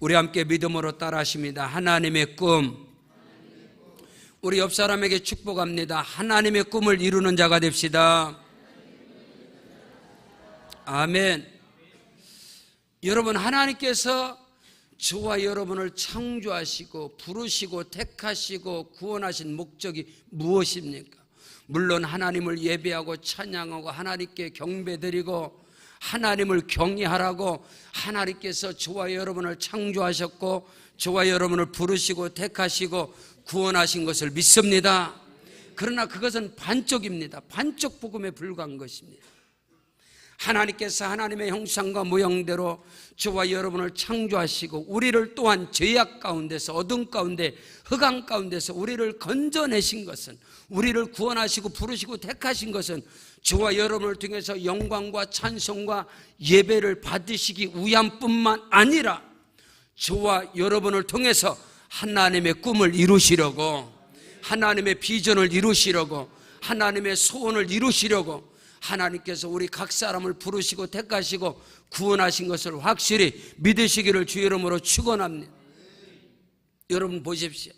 우리 함께 믿음으로 따라하십니다. 하나님의 꿈. 우리 옆 사람에게 축복합니다. 하나님의 꿈을 이루는 자가 됩시다. 아멘. 여러분, 하나님께서 저와 여러분을 창조하시고 부르시고 택하시고 구원하신 목적이 무엇입니까? 물론 하나님을 예배하고 찬양하고 하나님께 경배드리고 하나님을 경외하라고 하나님께서 저와 여러분을 창조하셨고 저와 여러분을 부르시고 택하시고 구원하신 것을 믿습니다. 그러나 그것은 반쪽입니다. 반쪽 복음에 불과한 것입니다. 하나님께서 하나님의 형상과 모형대로 저와 여러분을 창조하시고 우리를 또한 죄악 가운데서 어둠 가운데 흑암 가운데서 우리를 건져내신 것은, 우리를 구원하시고 부르시고 택하신 것은 저와 여러분을 통해서 영광과 찬송과 예배를 받으시기 위함뿐만 아니라 저와 여러분을 통해서 하나님의 꿈을 이루시려고, 하나님의 비전을 이루시려고, 하나님의 소원을 이루시려고 하나님께서 우리 각 사람을 부르시고 택하시고 구원하신 것을 확실히 믿으시기를 주 이름으로 축원합니다. 여러분 보십시오.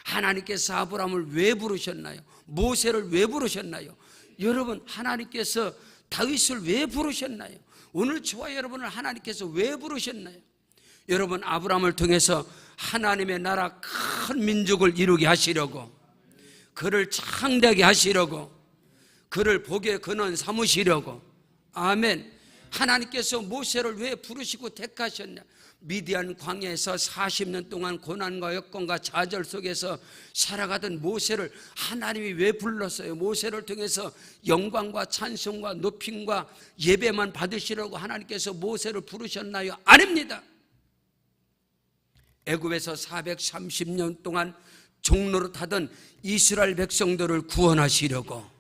하나님께서 아브라함을 왜 부르셨나요? 모세를 왜 부르셨나요? 여러분, 하나님께서 다윗을 왜 부르셨나요? 오늘 저와 여러분을 하나님께서 왜 부르셨나요? 여러분, 아브라함을 통해서 하나님의 나라 큰 민족을 이루게 하시려고, 그를 창대하게 하시려고, 그를 복의 근원 삼으시려고. 아멘. 하나님께서 모세를 왜 부르시고 택하셨냐? 미디안 광야에서 40년 동안 고난과 여건과 좌절 속에서 살아가던 모세를 하나님이 왜 불렀어요? 모세를 통해서 영광과 찬송과 높임과 예배만 받으시려고 하나님께서 모세를 부르셨나요? 아닙니다. 애굽에서 430년 동안 종로로 타던 이스라엘 백성들을 구원하시려고,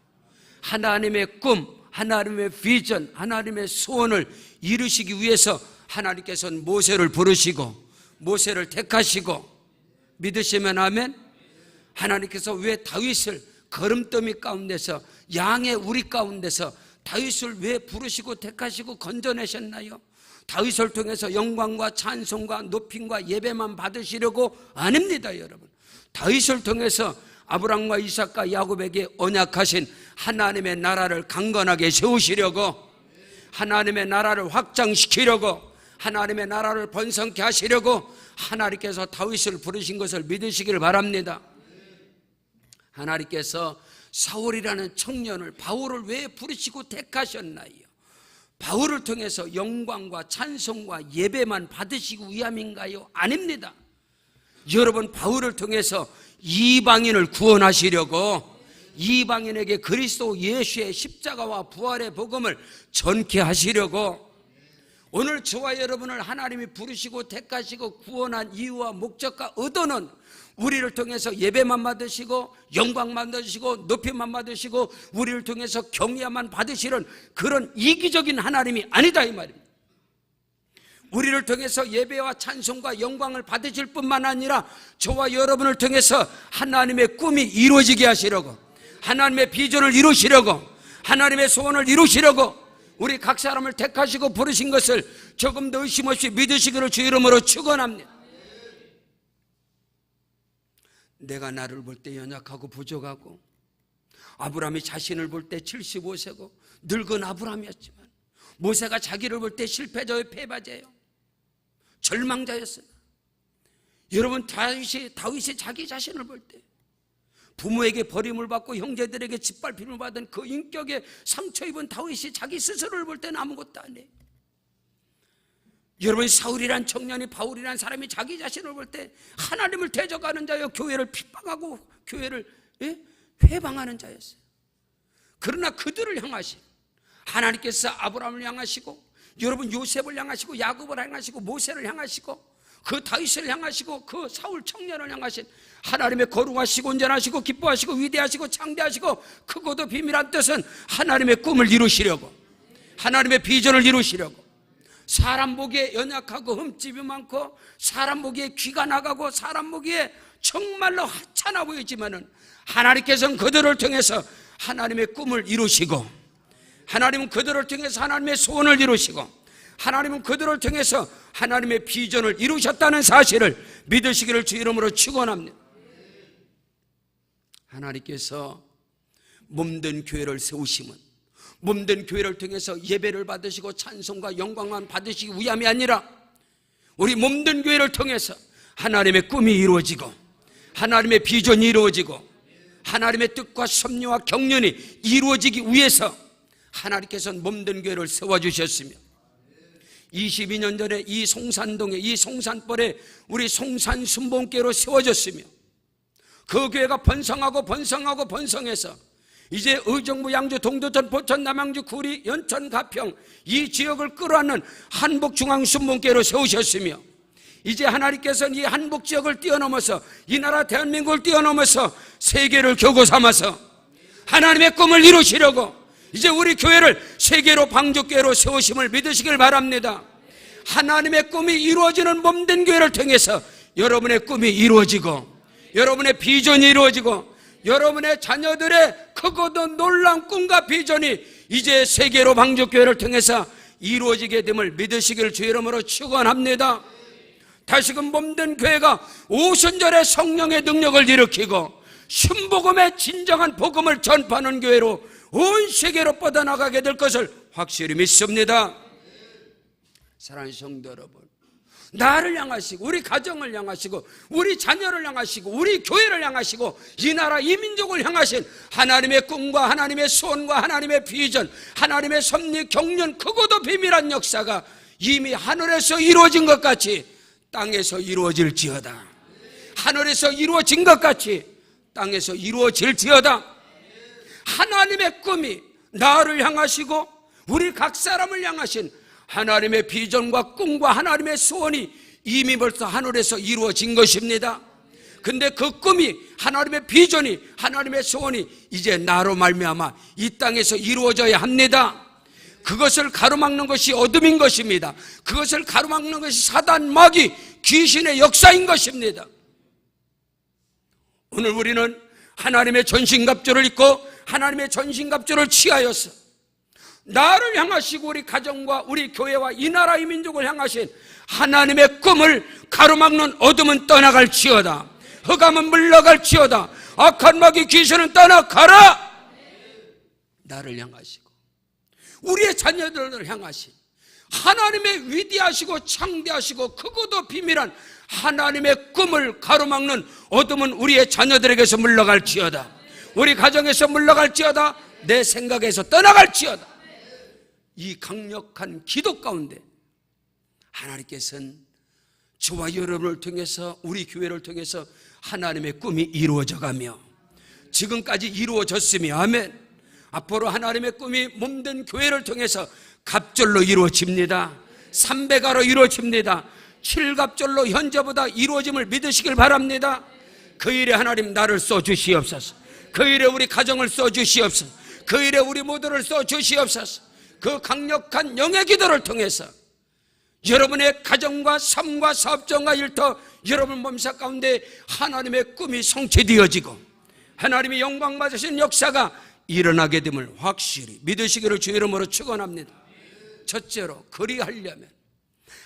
하나님의 꿈, 하나님의 비전, 하나님의 소원을 이루시기 위해서 하나님께서는 모세를 부르시고 모세를 택하시고, 믿으시면 아멘. 하나님께서 왜 다윗을 거름더미 가운데서, 양의 우리 가운데서 다윗을 왜 부르시고 택하시고 건져내셨나요? 다윗을 통해서 영광과 찬송과 높임과 예배만 받으시려고? 아닙니다. 여러분, 다윗을 통해서 아브라함과 이삭과 야곱에게 언약하신 하나님의 나라를 강건하게 세우시려고, 하나님의 나라를 확장시키려고, 하나님의 나라를 번성케 하시려고 하나님께서 다윗을 부르신 것을 믿으시기를 바랍니다. 하나님께서 사울이라는 청년을, 바울을 왜 부르시고 택하셨나요? 바울을 통해서 영광과 찬송과 예배만 받으시기 위함인가요? 아닙니다. 여러분, 바울을 통해서 이방인을 구원하시려고, 이방인에게 그리스도 예수의 십자가와 부활의 복음을 전케 하시려고, 오늘 저와 여러분을 하나님이 부르시고 택하시고 구원한 이유와 목적과 의도는 우리를 통해서 예배만 받으시고 영광만 받으시고 높임만 받으시고 우리를 통해서 경외만 받으시는 그런 이기적인 하나님이 아니다, 이 말입니다. 우리를 통해서 예배와 찬송과 영광을 받으실 뿐만 아니라 저와 여러분을 통해서 하나님의 꿈이 이루어지게 하시려고, 하나님의 비전을 이루시려고, 하나님의 소원을 이루시려고 우리 각 사람을 택하시고 부르신 것을 조금 더 의심 없이 믿으시기를 주 이름으로 축원합니다. 내가 나를 볼 때 연약하고 부족하고, 아브라함이 자신을 볼 때 75세고 늙은 아브라함이었지만 모세가 자기를 볼 때 실패자요, 패배자예요, 절망자였어요. 여러분, 다윗이 자기 자신을 볼 때 부모에게 버림을 받고 형제들에게 짓밟힘을 받은 그 인격에 상처 입은 다윗이 자기 스스로를 볼 때는 아무것도 아니에요. 여러분, 사울이란 청년이, 바울이란 사람이 자기 자신을 볼 때 하나님을 대적하는 자여, 교회를 핍박하고 교회를 회방하는 자였어요. 그러나 그들을 향하신 하나님께서 아브라함을 향하시고, 여러분, 요셉을 향하시고, 야곱을 향하시고, 모세를 향하시고, 그 다윗을 향하시고, 그 사울 청년을 향하신 하나님의 거룩하시고 온전하시고 기뻐하시고 위대하시고 창대하시고 크고도 비밀한 뜻은 하나님의 꿈을 이루시려고, 하나님의 비전을 이루시려고. 사람 보기에 연약하고 흠집이 많고 사람 보기에 귀가 나가고 사람 보기에 정말로 하찮아 보이지만은 하나님께서는 그들을 통해서 하나님의 꿈을 이루시고, 하나님은 그들을 통해서 하나님의 소원을 이루시고, 하나님은 그들을 통해서 하나님의 비전을 이루셨다는 사실을 믿으시기를 주 이름으로 축원합니다. 하나님께서 몸된 교회를 세우심은 몸된 교회를 통해서 예배를 받으시고 찬송과 영광만 받으시기 위함이 아니라 우리 몸된 교회를 통해서 하나님의 꿈이 이루어지고 하나님의 비전이 이루어지고 하나님의 뜻과 섭리와 경륜이 이루어지기 위해서 하나님께서는 몸된 교회를 세워주셨으며 22년 전에 이 송산동에 이 송산벌에 우리 송산 순복음교회로 세워졌으며 그 교회가 번성해서 이제 의정부, 양주, 동두천, 포천, 남양주, 구리, 연천, 가평 이 지역을 끌어안는 한복중앙순복음교회로 세우셨으며 이제 하나님께서는 이 한복지역을 뛰어넘어서 이 나라 대한민국을 뛰어넘어서 세계를 교구 삼아서 하나님의 꿈을 이루시려고 이제 우리 교회를 세계로 방주교회로 세우심을 믿으시길 바랍니다. 하나님의 꿈이 이루어지는 몸된 교회를 통해서 여러분의 꿈이 이루어지고 여러분의 비전이 이루어지고 여러분의 자녀들의 크고도 놀라운 꿈과 비전이 이제 세계로 방주교회를 통해서 이루어지게 됨을 믿으시길 주 이름으로 축원합니다. 다시금 몸된 교회가 오순절에 성령의 능력을 일으키고 순복음의 진정한 복음을 전파하는 교회로 온 세계로 뻗어나가게 될 것을 확실히 믿습니다. 사랑하는 성도 여러분, 나를 향하시고 우리 가정을 향하시고 우리 자녀를 향하시고 우리 교회를 향하시고 이 나라 이 민족을 향하신 하나님의 꿈과 하나님의 소원과 하나님의 비전, 하나님의 섭리, 경륜, 크고도 비밀한 역사가 이미 하늘에서 이루어진 것 같이 땅에서 이루어질지어다. 하늘에서 이루어진 것 같이 땅에서 이루어질지어다. 하나님의 꿈이 나를 향하시고 우리 각 사람을 향하신 하나님의 비전과 꿈과 하나님의 소원이 이미 벌써 하늘에서 이루어진 것입니다. 근데 그 꿈이 하나님의 비전이 하나님의 소원이 이제 나로 말미암아 이 땅에서 이루어져야 합니다. 그것을 가로막는 것이 어둠인 것입니다. 그것을 가로막는 것이 사단, 마귀, 귀신의 역사인 것입니다. 오늘 우리는 하나님의 전신갑주를 입고 하나님의 전신갑주를 취하여서 나를 향하시고 우리 가정과 우리 교회와 이 나라 이 민족을 향하신 하나님의 꿈을 가로막는 어둠은 떠나갈지어다. 흑암은 물러갈지어다. 악한 마귀 귀신은 떠나가라. 나를 향하시고 우리의 자녀들을 향하신 하나님의 위대하시고 창대하시고 크고도 비밀한 하나님의 꿈을 가로막는 어둠은 우리의 자녀들에게서 물러갈지어다. 우리 가정에서 물러갈지어다. 내 생각에서 떠나갈지어다. 이 강력한 기도 가운데 하나님께서는 저와 여러분을 통해서 우리 교회를 통해서 하나님의 꿈이 이루어져가며 지금까지 이루어졌으며 아멘. 앞으로 하나님의 꿈이 몸된 교회를 통해서 갑절로 이루어집니다. 300가로 이루어집니다. 7갑절로 현재보다 이루어짐을 믿으시길 바랍니다. 그 일에 하나님 나를 써주시옵소서. 그 일에 우리 가정을 써주시옵소서. 그 일에 우리 모두를 써주시옵소서. 그 강력한 영의 기도를 통해서 여러분의 가정과 삶과 사업정과 일터 여러분 몸사 가운데 하나님의 꿈이 성취되어지고 하나님의 영광 받으신 역사가 일어나게 됨을 확실히 믿으시기를 주 이름으로 축원합니다. 첫째로 그리하려면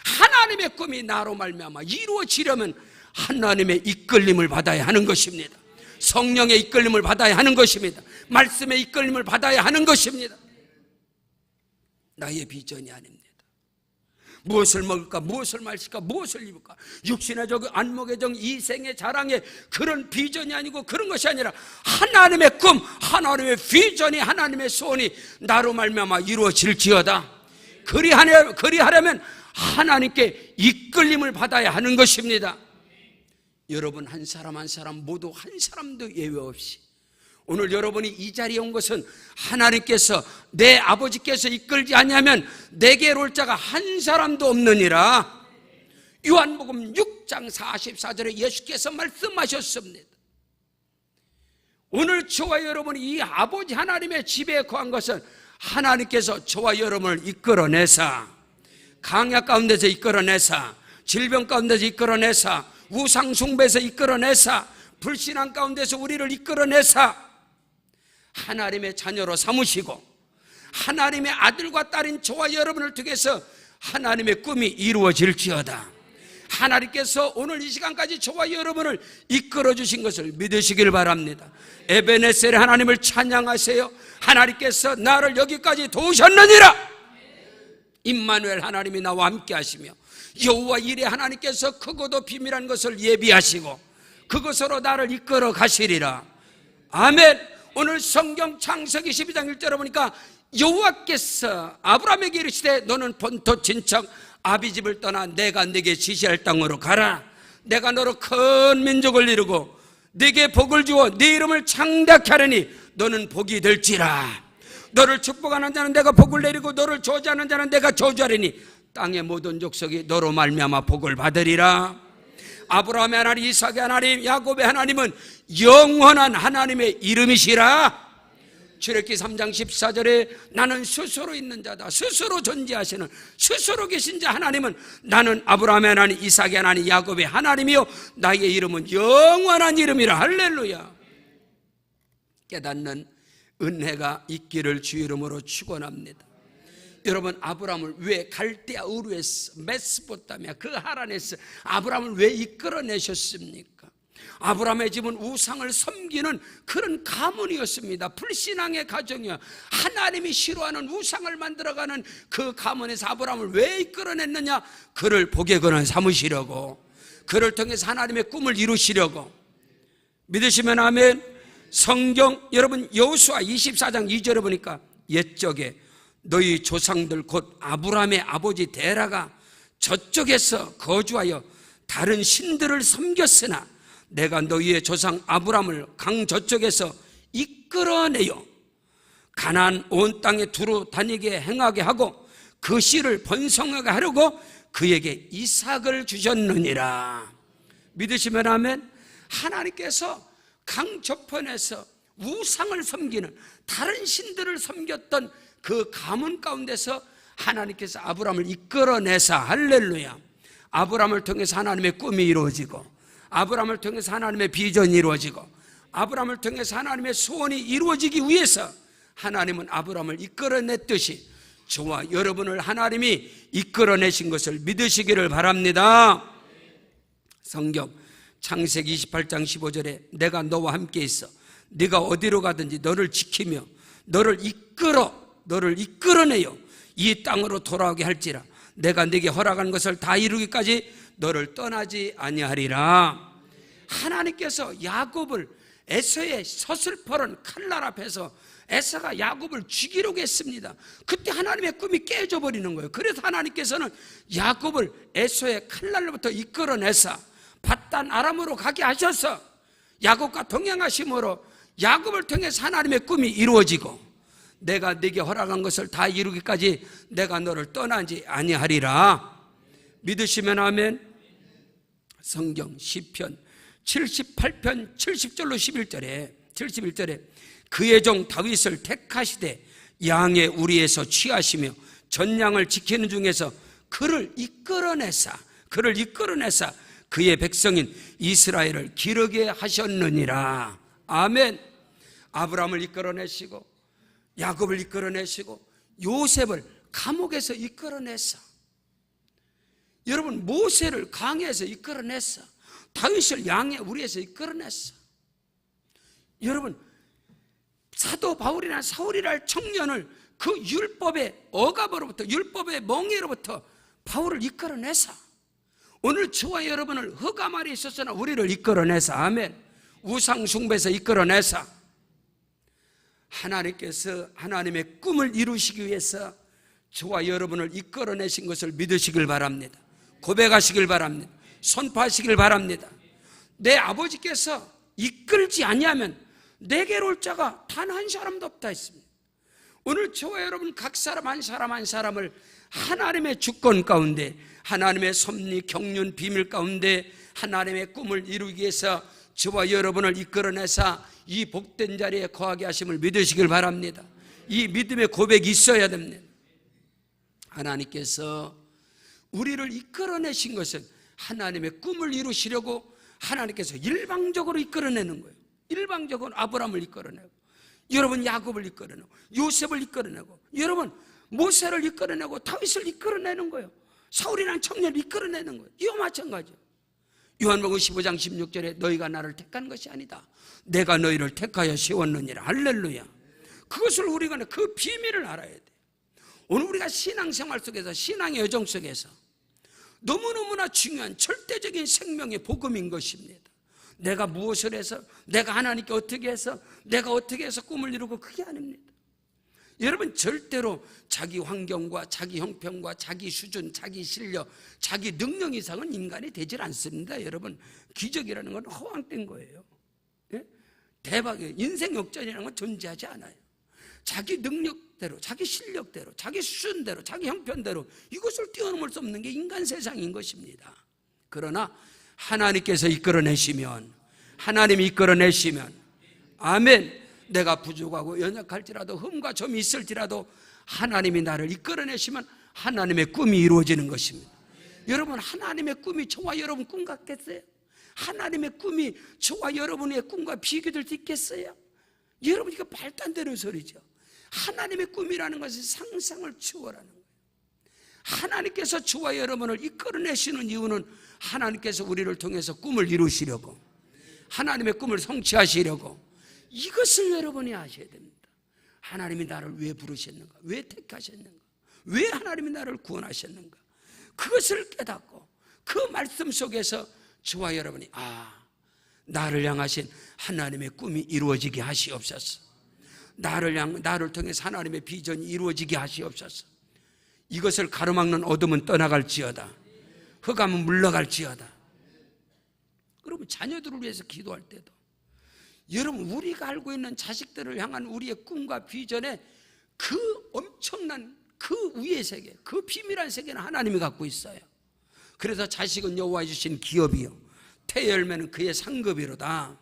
하나님의 꿈이 나로 말미암아 이루어지려면 하나님의 이끌림을 받아야 하는 것입니다. 성령의 이끌림을 받아야 하는 것입니다. 말씀의 이끌림을 받아야 하는 것입니다. 나의 비전이 아닙니다. 무엇을 먹을까, 무엇을 마실까, 무엇을 입을까, 육신의 정, 안목의 정, 이생의 자랑의 그런 비전이 아니고 그런 것이 아니라 하나님의 꿈, 하나님의 비전이 하나님의 소원이 나로 말미암아 이루어질지어다. 그리하려면 하나님께 이끌림을 받아야 하는 것입니다. 여러분 한 사람 한 사람 모두 한 사람도 예외 없이 오늘 여러분이 이 자리에 온 것은 하나님께서 내 아버지께서 이끌지 않냐면 내게로 올 자가 한 사람도 없느니라. 요한복음 6장 44절에 예수께서 말씀하셨습니다. 오늘 저와 여러분이 이 아버지 하나님의 집에 거한 것은 하나님께서 저와 여러분을 이끌어내사 강약 가운데서 이끌어내사 질병 가운데서 이끌어내사 우상 숭배에서 이끌어내사 불신앙 가운데서 우리를 이끌어내사 하나님의 자녀로 삼으시고 하나님의 아들과 딸인 저와 여러분을 통해서 하나님의 꿈이 이루어질지어다. 하나님께서 오늘 이 시간까지 저와 여러분을 이끌어 주신 것을 믿으시길 바랍니다. 에베네셀의 하나님을 찬양하세요. 하나님께서 나를 여기까지 도우셨느니라. 임마누엘 하나님이 나와 함께 하시며 여호와 이레 하나님께서 크고도 비밀한 것을 예비하시고 그것으로 나를 이끌어 가시리라. 아멘. 오늘 성경 창세기 12장 1절에 보니까 여호와께서 아브라함에게 이르시되 너는 본토 친척 아비집을 떠나 내가 네게 지시할 땅으로 가라. 내가 너로 큰 민족을 이루고 네게 복을 주어 네 이름을 창대케 하려니 너는 복이 될지라. 너를 축복하는 자는 내가 복을 내리고 너를 저주하는 자는 내가 저주하리니 땅의 모든 족속이 너로 말미암아 복을 받으리라. 아브라함의 하나님, 이삭의 하나님, 야곱의 하나님은 영원한 하나님의 이름이시라. 출애굽기 3장 14절에 나는 스스로 있는 자다, 스스로 존재하시는 스스로 계신 자 하나님은 나는 아브라함의 하나님, 이삭의 하나님, 야곱의 하나님이요 나의 이름은 영원한 이름이라. 할렐루야. 깨닫는 은혜가 있기를 주 이름으로 축원합니다. 여러분, 아브라함을 왜 갈대아 우르에서 메소포타미아 그 하란에서 아브라함을 왜 이끌어내셨습니까? 아브라함의 집은 우상을 섬기는 그런 가문이었습니다. 불신앙의 가정이요, 하나님이 싫어하는 우상을 만들어가는 그 가문에서 아브라함을 왜 이끌어냈느냐? 그를 복의 근원 삼으시려고, 그를 통해서 하나님의 꿈을 이루시려고. 믿으시면 아멘. 성경 여러분 여호수아 24장 2절에 보니까 옛적에 너희 조상들 곧 아브라함의 아버지 데라가 저쪽에서 거주하여 다른 신들을 섬겼으나 내가 너희의 조상 아브라함을 강 저쪽에서 이끌어내어 가나안 온 땅에 두루 다니게 행하게 하고 그 씨를 번성하게 하려고 그에게 이삭을 주셨느니라. 믿으시면 아멘. 하나님께서 강 저편에서 우상을 섬기는 다른 신들을 섬겼던 그 가문 가운데서 하나님께서 아브라함을 이끌어내사, 할렐루야, 아브라함을 통해서 하나님의 꿈이 이루어지고 아브라함을 통해서 하나님의 비전이 이루어지고 아브라함을 통해서 하나님의 소원이 이루어지기 위해서 하나님은 아브라함을 이끌어냈듯이 저와 여러분을 하나님이 이끌어내신 것을 믿으시기를 바랍니다. 성경 창세기 28장 15절에 내가 너와 함께 있어 네가 어디로 가든지 너를 지키며 너를 이끌어내요 이 땅으로 돌아오게 할지라 내가 네게 허락한 것을 다 이루기까지 너를 떠나지 아니하리라. 하나님께서 야곱을 에서의 서슬퍼런 칼날 앞에서 에서가 야곱을 죽이려고 했습니다. 그때 하나님의 꿈이 깨져버리는 거예요. 그래서 하나님께서는 야곱을 에서의 칼날로부터 이끌어내사 밧단 아람으로 가게 하셔서 야곱과 동행하심으로 야곱을 통해서 하나님의 꿈이 이루어지고 내가 네게 허락한 것을 다 이루기까지 내가 너를 떠나지 아니하리라. 믿으시면 아멘. 성경 시편 78편 70절로 71절에 그의 종 다윗을 택하시되 양의 우리에서 취하시며 전양을 지키는 중에서 그를 이끌어내사 그의 백성인 이스라엘을 기르게 하셨느니라. 아멘. 아브라함을 이끌어내시고 야곱을 이끌어내시고 요셉을 감옥에서 이끌어냈어. 여러분, 모세를 강에서 이끌어냈어. 다윗을 양의 우리에서 이끌어냈어. 여러분, 사도 바울이나 사울이라 할 청년을 그 율법의 억압으로부터, 율법의 멍에로부터 바울을 이끌어내서 오늘 저와 여러분을 흑암 아래 있었으나 우리를 이끌어내서, 아멘, 우상 숭배에서 이끌어내서 하나님께서 하나님의 꿈을 이루시기 위해서 저와 여러분을 이끌어내신 것을 믿으시길 바랍니다. 고백하시길 바랍니다. 선포하시길 바랍니다. 내 아버지께서 이끌지 아니하면 내게로 올 자가 단 한 사람도 없다 했습니다. 오늘 저와 여러분 각 사람 한 사람을 하나님의 주권 가운데, 하나님의 섭리, 경륜, 비밀 가운데 하나님의 꿈을 이루기 위해서 저와 여러분을 이끌어내사 이 복된 자리에 거하게 하심을 믿으시길 바랍니다. 이 믿음의 고백이 있어야 됩니다. 하나님께서 우리를 이끌어내신 것은 하나님의 꿈을 이루시려고 하나님께서 일방적으로 이끌어내는 거예요. 일방적으로 아브라함을 이끌어내고, 여러분 야곱을 이끌어내고, 요셉을 이끌어내고, 여러분 모세를 이끌어내고 다윗을 이끌어내는 거예요. 사울이라는 청년을 이끌어내는 거예요. 이와 마찬가지예요. 요한복음 15장 16절에 너희가 나를 택한 것이 아니다. 내가 너희를 택하여 세웠느니라. 할렐루야. 그것을 우리가 그 비밀을 알아야 돼. 오늘 우리가 신앙생활 속에서, 신앙의 여정 속에서 너무너무나 중요한 절대적인 생명의 복음인 것입니다. 내가 무엇을 해서, 내가 하나님께 어떻게 해서, 내가 어떻게 해서 꿈을 이루고, 그게 아닙니다. 여러분, 절대로 자기 환경과 자기 형편과 자기 수준, 자기 실력, 자기 능력 이상은 인간이 되질 않습니다. 여러분, 기적이라는 건 허황된 거예요. 예? 대박이에요. 인생 역전이라는 건 존재하지 않아요. 자기 능력대로, 자기 실력대로, 자기 수준대로, 자기 형편대로 이것을 뛰어넘을 수 없는 게 인간 세상인 것입니다. 그러나 하나님께서 이끌어내시면, 하나님이 이끌어내시면, 아멘. 내가 부족하고 연약할지라도, 흠과 점이 있을지라도 하나님이 나를 이끌어내시면 하나님의 꿈이 이루어지는 것입니다. 여러분, 하나님의 꿈이 저와 여러분 꿈 같겠어요? 하나님의 꿈이 저와 여러분의 꿈과 비교될 수 있겠어요? 여러분, 이거 말도 안 되는 소리죠. 하나님의 꿈이라는 것은 상상을 초월하는 거예요. 하나님께서 저와 여러분을 이끌어내시는 이유는 하나님께서 우리를 통해서 꿈을 이루시려고, 하나님의 꿈을 성취하시려고, 이것을 여러분이 아셔야 됩니다. 하나님이 나를 왜 부르셨는가? 왜 택하셨는가? 왜 하나님이 나를 구원하셨는가? 그것을 깨닫고 그 말씀 속에서 저와 여러분이 나를 향하신 하나님의 꿈이 이루어지게 하시옵소서. 나를 통해서 하나님의 비전이 이루어지게 하시옵소서. 이것을 가로막는 어둠은 떠나갈지어다. 흑암은 물러갈지어다. 여러분, 자녀들을 위해서 기도할 때도, 여러분, 우리가 알고 있는 자식들을 향한 우리의 꿈과 비전에 그 엄청난 그 위의 세계, 그 비밀한 세계는 하나님이 갖고 있어요. 그래서 자식은 여호와의 주신 기업이요, 태열매는 그의 상급이로다.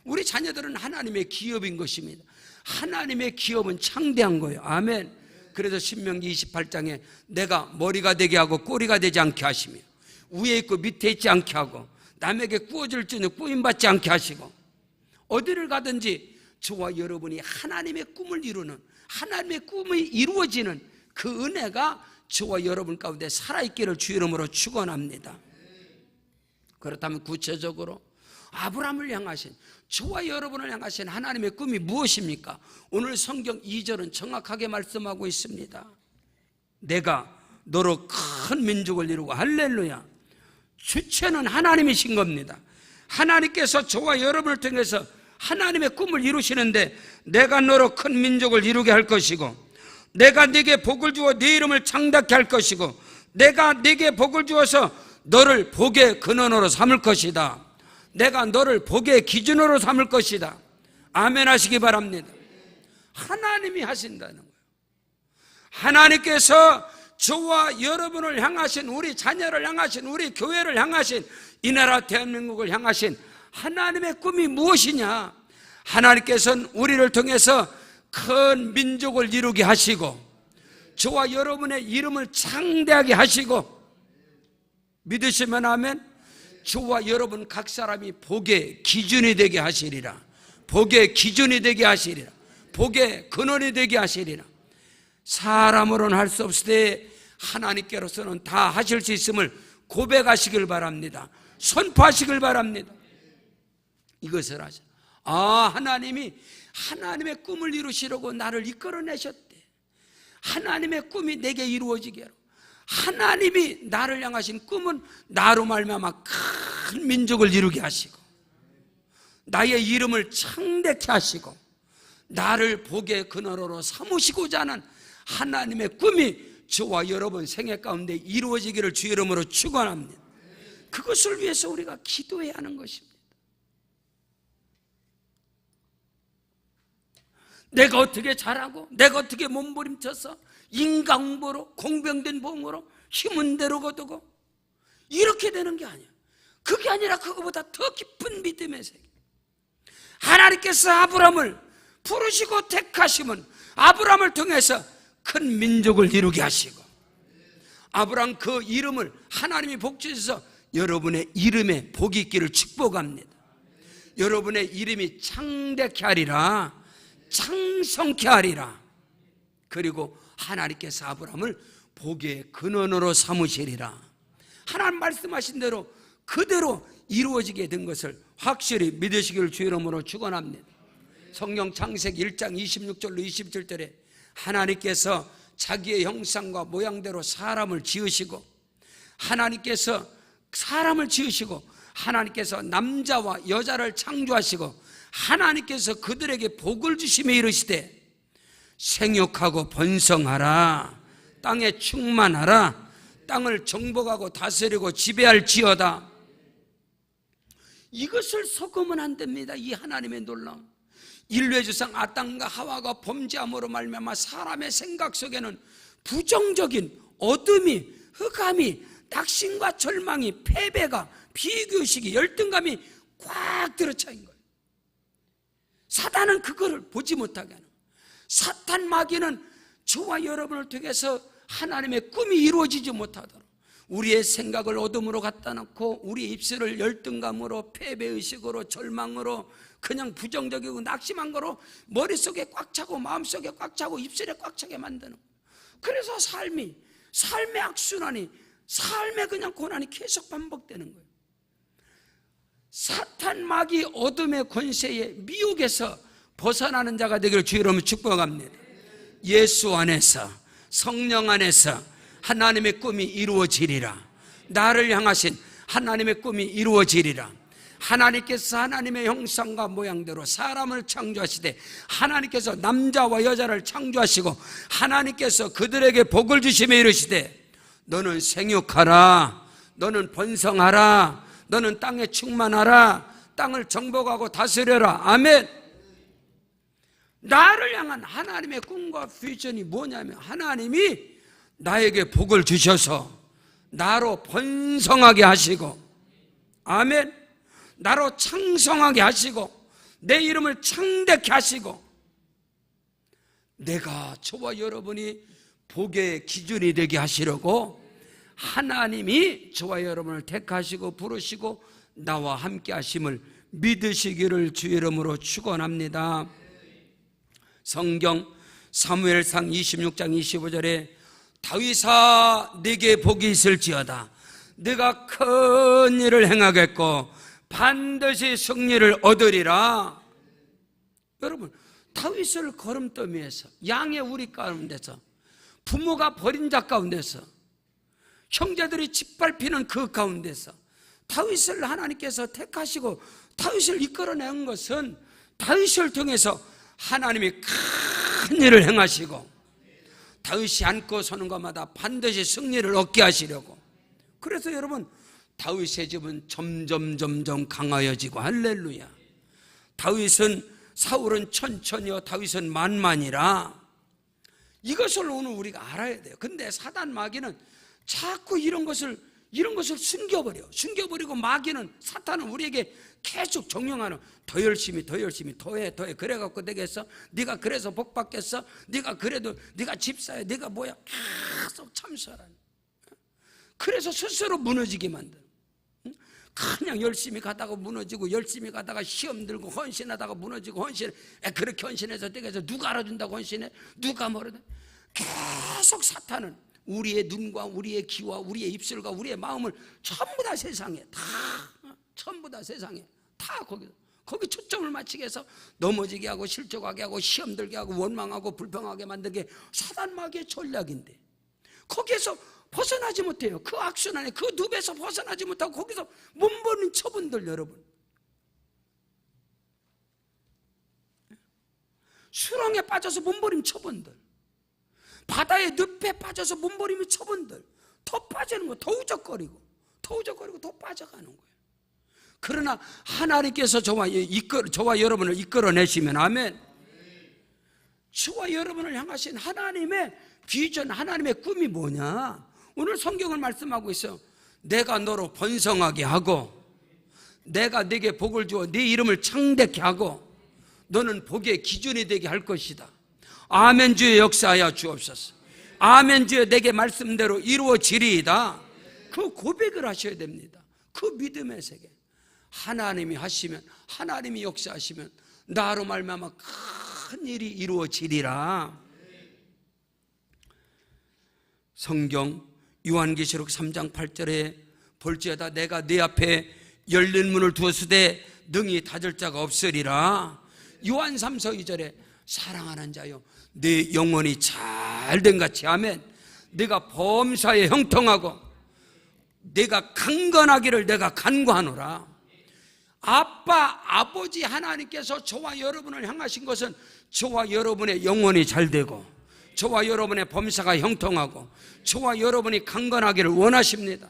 우리 자녀들은 하나님의 기업인 것입니다. 하나님의 기업은 창대한 거예요. 아멘. 그래서 신명기 28장에 내가 머리가 되게 하고 꼬리가 되지 않게 하시며, 위에 있고 밑에 있지 않게 하고, 남에게 꾸어질 줄은 꾸임받지 않게 하시고, 어디를 가든지 저와 여러분이 하나님의 꿈을 이루는, 하나님의 꿈이 이루어지는 그 은혜가 저와 여러분 가운데 살아있기를 주 이름으로 축원합니다. 그렇다면 구체적으로 아브라함을 향하신, 저와 여러분을 향하신 하나님의 꿈이 무엇입니까? 오늘 성경 2절은 정확하게 말씀하고 있습니다. 내가 너로 큰 민족을 이루고, 할렐루야. 주체는 하나님이신 겁니다. 하나님께서 저와 여러분을 통해서 하나님의 꿈을 이루시는데, 내가 너로 큰 민족을 이루게 할 것이고, 내가 네게 복을 주어 네 이름을 창답게 할 것이고, 내가 네게 복을 주어서 너를 복의 근원으로 삼을 것이다. 내가 너를 복의 기준으로 삼을 것이다. 아멘 하시기 바랍니다. 하나님이 하신다는 거예요. 하나님께서 저와 여러분을 향하신, 우리 자녀를 향하신, 우리 교회를 향하신, 이 나라 대한민국을 향하신 하나님의 꿈이 무엇이냐? 하나님께서는 우리를 통해서 큰 민족을 이루게 하시고, 저와 여러분의 이름을 창대하게 하시고, 믿으시면 아멘. 저와 여러분 각 사람이 복의 기준이 되게 하시리라. 복의 기준이 되게 하시리라. 복의 근원이 되게 하시리라. 사람으로는 할 수 없을 때 하나님께로서는 다 하실 수 있음을 고백하시길 바랍니다. 선포하시길 바랍니다. 이것을 하셔. 하나님이 하나님의 꿈을 이루시려고 나를 이끌어내셨대. 하나님의 꿈이 내게 이루어지게 하라고. 하나님이 나를 향하신 꿈은 나로 말미암아 큰 민족을 이루게 하시고, 나의 이름을 창대케 하시고, 나를 복의 근원으로 삼으시고자 하는 하나님의 꿈이 저와 여러분 생애 가운데 이루어지기를 주 이름으로 축원합니다. 그것을 위해서 우리가 기도해야 하는 것입니다. 내가 어떻게 잘하고, 내가 어떻게 몸부림쳐서 인간공부로, 공병된 봉으로 힘은 대로 거두고 이렇게 되는 게 아니야. 그게 아니라 그거보다 더 깊은 믿음의 세계. 하나님께서 아브라함을 부르시고 택하시면 아브라함을 통해서 큰 민족을 이루게 하시고, 아브라함 그 이름을 하나님이 복 주셔서 여러분의 이름에 복이 있기를 축복합니다. 여러분의 이름이 창대케 하리라, 창성케 하리라. 그리고 하나님께서 아브라함을 복의 근원으로 삼으시리라. 하나님 말씀하신 대로 그대로 이루어지게 된 것을 확실히 믿으시기를 주의 이름으로 축원합니다. 성경 창세기 1장 26절로 27절에 하나님께서 자기의 형상과 모양대로 사람을 지으시고, 하나님께서 사람을 지으시고, 하나님께서 남자와 여자를 창조하시고, 하나님께서 그들에게 복을 주시며 이르시되 생육하고 번성하라, 땅에 충만하라, 땅을 정복하고 다스리고 지배할지어다. 이것을 속으면 안 됩니다. 이 하나님의 놀라움. 인류의 조상 아담과 하와가 범죄함으로 말미암아 사람의 생각 속에는 부정적인 어둠이, 흑암이, 낙심과 절망이, 패배가, 비교의식이, 열등감이 꽉 들어차 있는 거예요. 사단은 그거를 보지 못하게 하는 거예요. 사탄 마귀는 저와 여러분을 통해서 하나님의 꿈이 이루어지지 못하도록 우리의 생각을 어둠으로 갖다 놓고 우리의 입술을 열등감으로, 패배의식으로, 절망으로, 그냥 부정적이고 낙심한 거로 머릿속에 꽉 차고 마음속에 꽉 차고 입술에 꽉 차게 만드는 거예요. 그래서 삶의 악순환이, 삶의 그냥 고난이 계속 반복되는 거예요. 사탄 마귀 어둠의 권세의 미혹에서 벗어나는 자가 되기를 주의 이름으로 축복합니다. 예수 안에서, 성령 안에서 하나님의 꿈이 이루어지리라. 나를 향하신 하나님의 꿈이 이루어지리라. 하나님께서 하나님의 형상과 모양대로 사람을 창조하시되, 하나님께서 남자와 여자를 창조하시고, 하나님께서 그들에게 복을 주시며 이르시되 너는 생육하라, 너는 번성하라, 너는 땅에 충만하라, 땅을 정복하고 다스려라. 아멘. 나를 향한 하나님의 꿈과 비전이 뭐냐면, 하나님이 나에게 복을 주셔서 나로 번성하게 하시고, 아멘, 나로 창성하게 하시고 내 이름을 창대케 하시고, 내가 저와 여러분이 복의 기준이 되게 하시려고 하나님이 저와 여러분을 택하시고 부르시고 나와 함께 하심을 믿으시기를 주의 이름으로 축원합니다. 성경 사무엘상 26장 25절에 다윗아 네게 복이 있을지어다, 네가 큰 일을 행하겠고 반드시 승리를 얻으리라. 여러분, 다윗을 걸음더미에서, 양의 우리 가운데서, 부모가 버린 자 가운데서, 형제들이 짓밟히는 그 가운데서 다윗을 하나님께서 택하시고 다윗을 이끌어낸 것은 다윗을 통해서 하나님이 큰 일을 행하시고 다윗이 앉고 서는 것마다 반드시 승리를 얻게 하시려고. 그래서 여러분, 다윗의 집은 점점 강하여지고, 할렐루야. 다윗은, 사울은 천천히요 다윗은 만만이라. 이것을 오늘 우리가 알아야 돼요. 근데 사단 마귀는 자꾸 이런 것을 숨겨버리고, 마귀는, 사탄은 우리에게 계속 정령하는, 더 열심히 더해 그래갖고 되겠어? 네가 그래서 복 받겠어? 네가 그래도 네가 집사야, 네가 뭐야? 계속 참설하는. 그래서 스스로 무너지게 만드는. 그냥 열심히 가다가 무너지고, 열심히 가다가 시험 들고, 헌신하다가 무너지고, 그렇게 헌신해서 되겠어? 누가 알아준다고 헌신해? 누가 뭐라든. 계속 사탄은 우리의 눈과 우리의 귀와 우리의 입술과 우리의 마음을 전부 다 세상에 다 거기 초점을 맞추게 해서 넘어지게 하고, 실족하게 하고, 시험 들게 하고, 원망하고 불평하게 만들게 사단 마귀의 전략인데, 거기에서 벗어나지 못해요. 그 악순환에, 그 늪에서 벗어나지 못하고 거기서 몸버린 처분들, 여러분, 수렁에 빠져서 몸버린 처분들, 바다의 늪에 빠져서 몸버림의 처분들, 더 빠지는 거, 더 우적거리고 더 빠져가는 거예요. 그러나 하나님께서 저와 여러분을 이끌어내시면, 아멘, 저와 여러분을 향하신 하나님의 비전, 하나님의 꿈이 뭐냐? 오늘 성경을 말씀하고 있어요. 내가 너로 번성하게 하고, 내가 네게 복을 주어 네 이름을 창대케 하고, 너는 복의 기준이 되게 할 것이다. 아멘. 주의 역사하여 주옵소서. 아멘. 주의 내게 말씀대로 이루어지리이다. 그 고백을 하셔야 됩니다. 그 믿음의 세계. 하나님이 하시면, 하나님이 역사하시면 나로 말미암아 큰 일이 이루어지리라. 성경 요한계시록 3장 8절에 볼지어다 내가 네 앞에 열린 문을 두었으되 능히 닫을 자가 없으리라. 요한 3서 2절에 사랑하는 자여 네 영혼이 잘된 같이 아멘. 내가 범사에 형통하고 내가 강건하기를 내가 간구하노라. 아빠 아버지 하나님께서 저와 여러분을 향하신 것은 저와 여러분의 영혼이 잘되고 저와 여러분의 범사가 형통하고 저와 여러분이 강건하기를 원하십니다.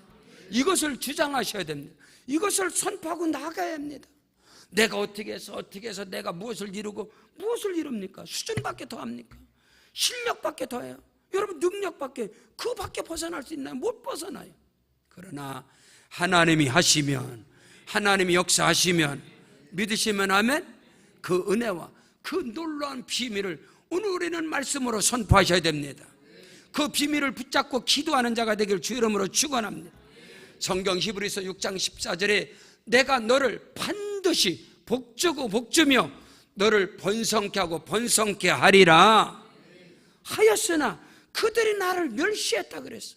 이것을 주장하셔야 됩니다. 이것을 선포하고 나가야 합니다. 내가 어떻게 해서 내가 무엇을 이루고 무엇을 이룹니까? 수준밖에 더 합니까? 실력밖에 더 해요. 여러분 능력밖에 그 밖에 벗어날 수 있나요? 못 벗어나요. 그러나 하나님이 하시면 하나님이 역사하시면 믿으시면 아멘. 그 은혜와 그 놀라운 비밀을 오늘 우리는 말씀으로 선포하셔야 됩니다. 그 비밀을 붙잡고 기도하는 자가 되길 주 이름으로 축원합니다. 성경 히브리서 6장 14절에 내가 너를 반드시 복주고 복주며 너를 번성케 하고 번성케 하리라 하였으나 그들이 나를 멸시했다 그랬어.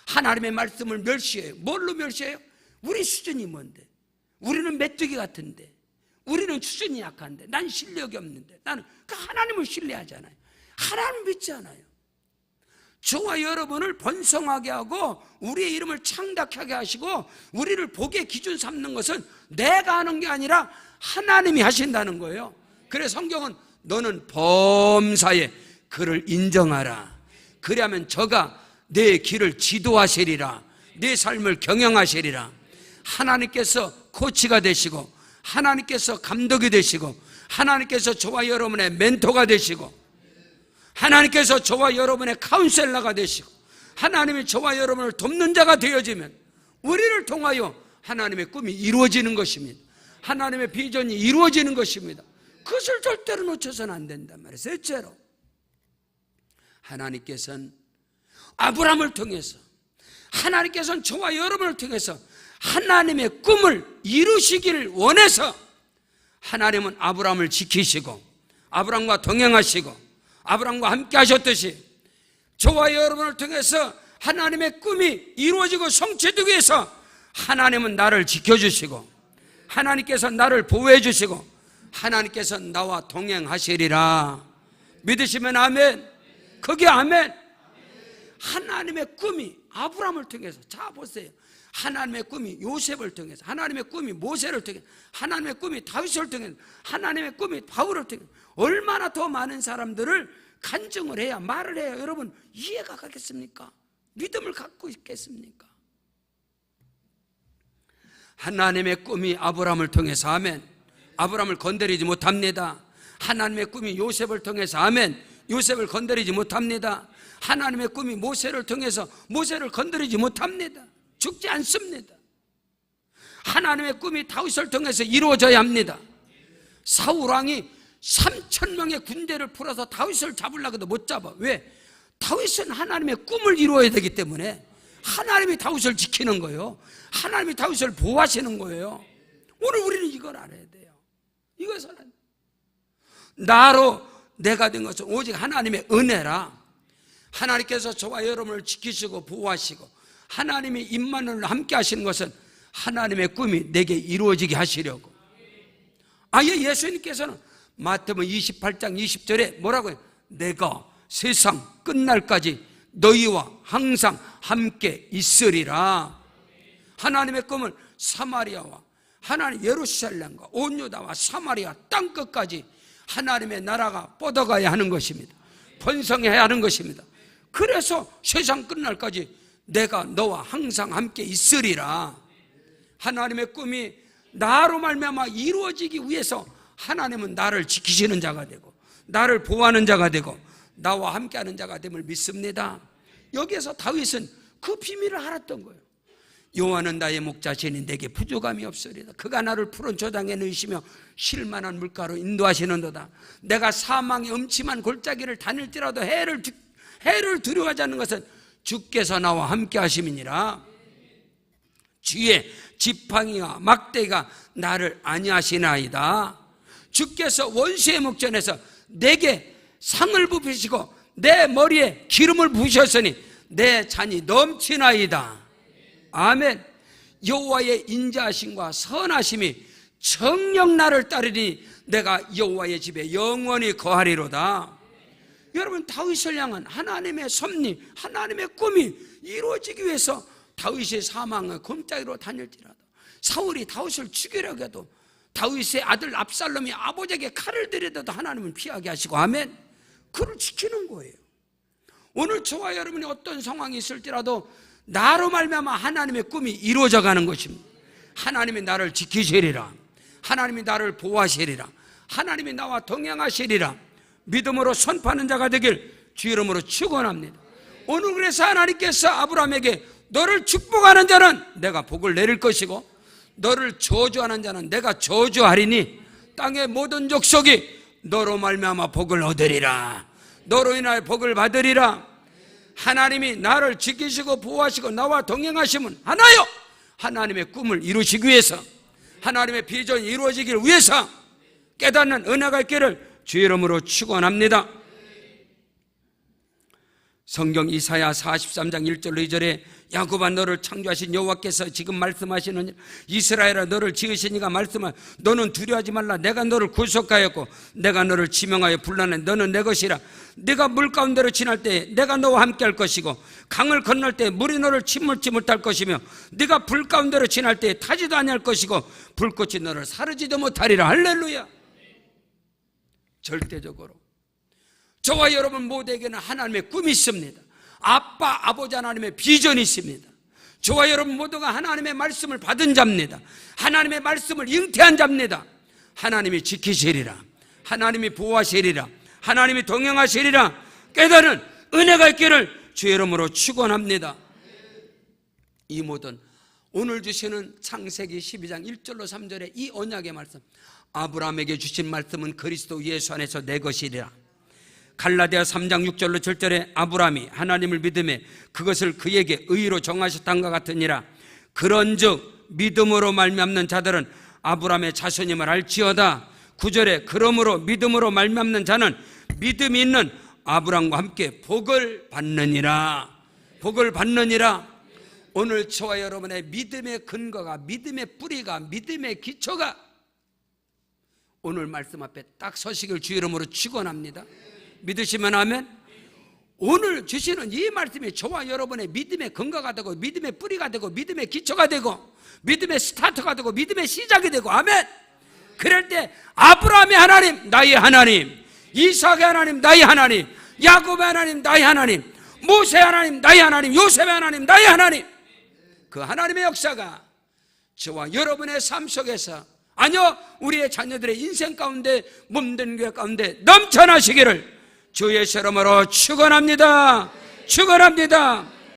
하나님의 말씀을 멸시해요. 뭘로 멸시해요? 우리 수준이 뭔데? 우리는 메뚜기 같은데, 우리는 수준이 약한데, 난 실력이 없는데, 나는 그 하나님을 신뢰하잖아요. 하나님 믿지 않아요. 저와 여러분을 번성하게 하고 우리의 이름을 창작하게 하시고 우리를 복의 기준 삼는 것은 내가 하는 게 아니라 하나님이 하신다는 거예요. 그래서 성경은 너는 범사에 그를 인정하라. 그리하면 저가 내 길을 지도하시리라. 내 삶을 경영하시리라. 하나님께서 코치가 되시고 하나님께서 감독이 되시고 하나님께서 저와 여러분의 멘토가 되시고 하나님께서 저와 여러분의 카운셀러가 되시고 하나님이 저와 여러분을 돕는 자가 되어지면 우리를 통하여 하나님의 꿈이 이루어지는 것입니다. 하나님의 비전이 이루어지는 것입니다. 그것을 절대로 놓쳐서는 안 된단 말이에요. 셋째로 하나님께서는 아브라함을 통해서 하나님께서는 저와 여러분을 통해서 하나님의 꿈을 이루시기를 원해서 하나님은 아브라함을 지키시고 아브라함과 동행하시고 아브라함과 함께 하셨듯이 저와 여러분을 통해서 하나님의 꿈이 이루어지고 성취되기 위해서 하나님은 나를 지켜주시고 하나님께서 나를 보호해 주시고 하나님께서 나와 동행하시리라. 믿으시면 아멘. 그게 아멘. 하나님의 꿈이 아브라함을 통해서, 자 보세요, 하나님의 꿈이 요셉을 통해서, 하나님의 꿈이 모세를 통해서, 하나님의 꿈이 다윗을 통해서, 하나님의 꿈이 바울을 통해서 얼마나 더 많은 사람들을 간증을 해야, 말을 해야 여러분 이해가 가겠습니까? 믿음을 갖고 있겠습니까? 하나님의 꿈이 아브라함을 통해서 아멘. 아브라함을 건드리지 못합니다. 하나님의 꿈이 요셉을 통해서 아멘. 요셉을 건드리지 못합니다. 하나님의 꿈이 모세를 통해서 모세를 건드리지 못합니다. 죽지 않습니다. 하나님의 꿈이 다윗을 통해서 이루어져야 합니다. 사울 왕이 3,000명의 군대를 풀어서 다윗을 잡으려고 해도 못 잡아. 왜? 다윗은 하나님의 꿈을 이루어야 되기 때문에 하나님이 다윗을 지키는 거예요. 하나님이 다윗을 보호하시는 거예요. 오늘 우리는 이걸 알아야 돼요. 이것을 알아야 돼요. 나로 내가 된 것은 오직 하나님의 은혜라. 하나님께서 저와 여러분을 지키시고 보호하시고 하나님이 임마누엘로 함께 하시는 것은 하나님의 꿈이 내게 이루어지게 하시려고. 아예 예수님께서는 마태복음 28장 20절에 뭐라고 해요? 내가 세상 끝날까지 너희와 항상 함께 있으리라. 하나님의 꿈을 사마리아와 하나님 예루살렘과 온 유다와 사마리아 땅끝까지 하나님의 나라가 뻗어가야 하는 것입니다. 번성해야 하는 것입니다. 그래서 세상 끝날까지 내가 너와 항상 함께 있으리라. 하나님의 꿈이 나로 말미암아 이루어지기 위해서 하나님은 나를 지키시는 자가 되고 나를 보호하는 자가 되고 나와 함께하는 자가 됨을 믿습니다. 여기에서 다윗은 그 비밀을 알았던 거예요. 여호와는 나의 목자시니 내게 부족함이 없으리다. 그가 나를 푸른 저장에 넣으시며 쉴만한 물가로 인도하시는도다. 내가 사망의 음침한 골짜기를 다닐지라도 해를 두려워하지 않는 것은 주께서 나와 함께 하심이니라. 주의 지팡이와 막대기가 나를 안위하시나이다. 주께서 원수의 목전에서 내게 상을 부으시고 내 머리에 기름을 부으셨으니 내 잔이 넘치나이다. 아멘. 여호와의 인자하심과 선하심이 정녕 나를 따르니 내가 여호와의 집에 영원히 거하리로다. 여러분, 다윗을 향한 하나님의 섭리, 하나님의 꿈이 이루어지기 위해서 다윗의 사망을 곰짝이로 다닐지라도, 사울이 다윗을 죽이려고 해도, 다윗의 아들 압살롬이 아버지에게 칼을 들여도 하나님은 피하게 하시고, 아멘. 그를 지키는 거예요. 오늘 저와 여러분이 어떤 상황이 있을지라도 나로 말미암아 하나님의 꿈이 이루어져 가는 것입니다. 하나님이 나를 지키시리라, 하나님이 나를 보호하시리라, 하나님이 나와 동행하시리라 믿음으로 선포하는 자가 되길 주 이름으로 축원합니다. 오늘 그래서 하나님께서 아브라함에게 너를 축복하는 자는 내가 복을 내릴 것이고 너를 저주하는 자는 내가 저주하리니 땅의 모든 족속이 너로 말미암아 복을 얻으리라, 너로 인하여 복을 받으리라. 하나님이 나를 지키시고 보호하시고 나와 동행하시면 하나요, 하나님의 꿈을 이루시기 위해서, 하나님의 비전이 이루어지기를 위해서 깨닫는 은혜가 있기를 주 이름으로 축원합니다. 성경 이사야 43장 1절로 2절에 야곱아 너를 창조하신 여호와께서 지금 말씀하시는 이스라엘아 너를 지으신 이가 말씀하 너는 두려워하지 말라. 내가 너를 구속하였고 내가 너를 지명하여 불러내 너는 내 것이라. 네가 물 가운데로 지날 때 내가 너와 함께 할 것이고 강을 건널 때 물이 너를 침몰치 못할 것이며 네가 불 가운데로 지날 때 타지도 아니할 것이고 불꽃이 너를 사르지도 못하리라. 할렐루야. 절대적으로 저와 여러분 모두에게는 하나님의 꿈이 있습니다. 아빠, 아버지 하나님의 비전이 있습니다. 저와 여러분 모두가 하나님의 말씀을 받은 자입니다. 하나님의 말씀을 잉태한 자입니다. 하나님이 지키시리라, 하나님이 보호하시리라, 하나님이 동행하시리라 깨달은 은혜가 있기를 주 이름으로 축원합니다. 이 모든 오늘 주시는 창세기 12장 1절로 3절의 이 언약의 말씀, 아브라함에게 주신 말씀은 그리스도 예수 안에서 내 것이리라. 갈라디아 3장 6절로 7절에 아브라함이 하나님을 믿음에 그것을 그에게 의로 정하셨단가 같으니라. 그런즉 믿음으로 말미암는 자들은 아브라함의 자손임을 알지어다. 9절에 그러므로 믿음으로 말미암는 자는 믿음이 있는 아브라함과 함께 복을 받느니라. 복을 받느니라. 오늘 저와 여러분의 믿음의 근거가, 믿음의 뿌리가, 믿음의 기초가 오늘 말씀 앞에 딱 서시길 주 이름으로 축원합니다. 믿으시면 아멘. 오늘 주시는 이 말씀이 저와 여러분의 믿음의 근거가 되고 믿음의 뿌리가 되고 믿음의 기초가 되고 믿음의 스타트가 되고 믿음의 시작이 되고, 아멘. 그럴 때 아브라함의 하나님 나의 하나님, 이삭의 하나님 나의 하나님, 야곱의 하나님 나의 하나님, 모세의 하나님 나의 하나님, 요셉의 하나님 나의 하나님, 그 하나님의 역사가 저와 여러분의 삶 속에서, 아니요 우리의 자녀들의 인생 가운데, 몸된 교회 가운데 넘쳐나시기를 주의 이름으로 축원합니다. 축원합니다.